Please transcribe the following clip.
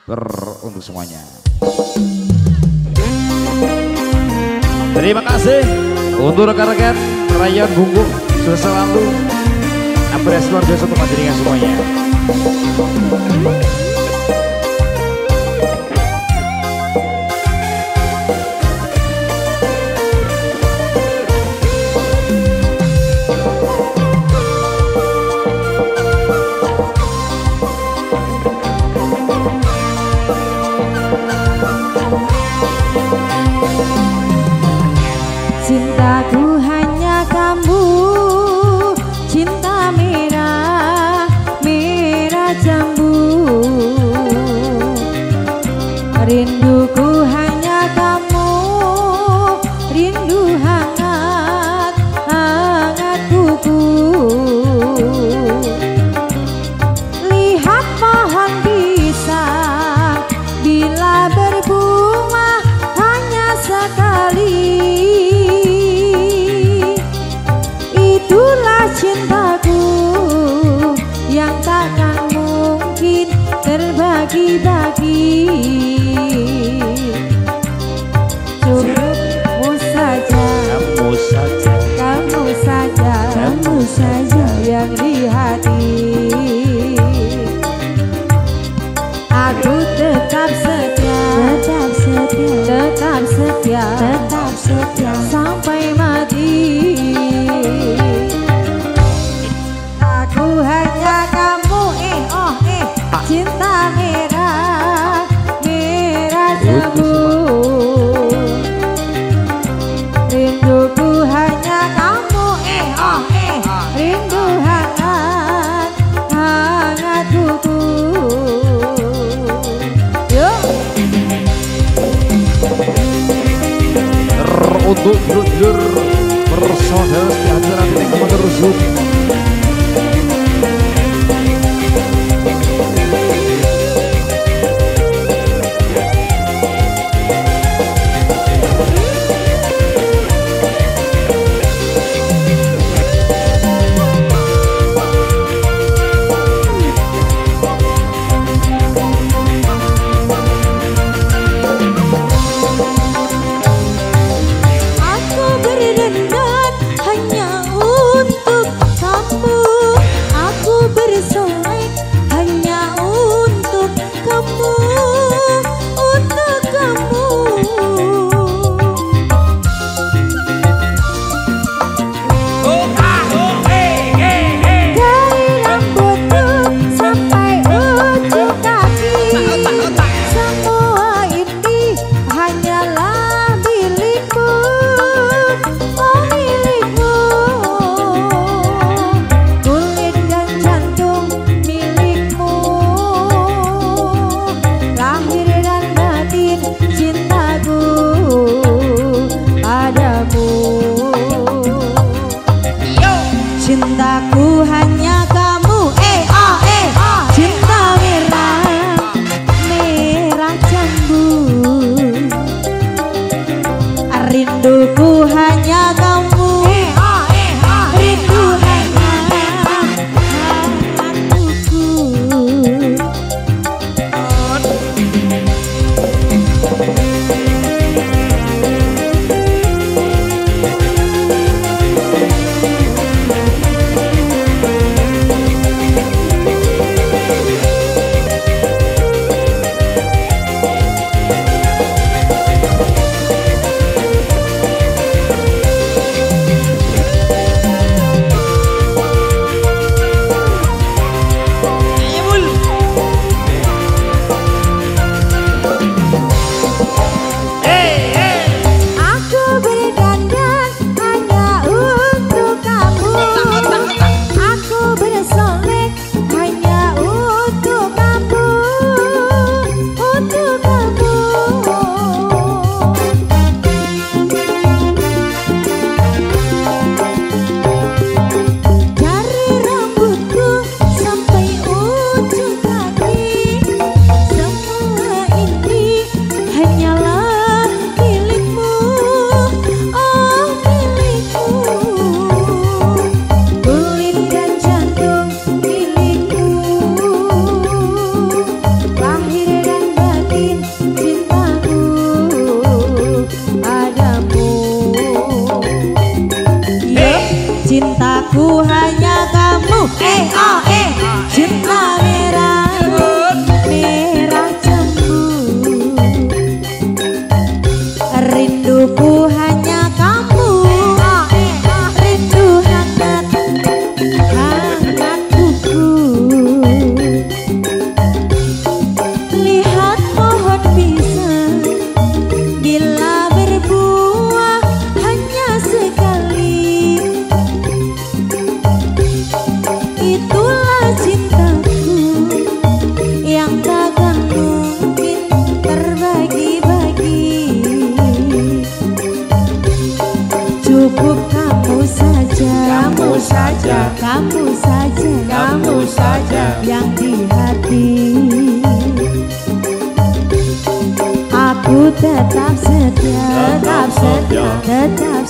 untuk semuanya. Terima kasih untuk rekan-rekan Rayon Bungkuk sudah selalu apresiasi luar biasa untuk majelis semuanya. Cintaku hanya kamu, cinta merah, merah jambu. Rinduku hanya kamu, rindu hangat, hangat kuku. Lihat pohon pisang, bila berbunga hanya sekali. Itulah cintaku yang takkan mungkin terbagi-bagi. Cukupmu saja, kamu saja, kamu saja, kamu saja yang di hati. Aku tetap setia, tetap setia, tetap setia, tetap setia sampai mati. Aku hanya kamu, cinta merah, merah jambu. Rinduku hanya kamu, rindu hangat, hangat kuku. Yuk. Untuk jujur bersaudara di acara ini kamu terus. Aku berdendam hanya untuk kamu. tetap setia, tetap setia, tetap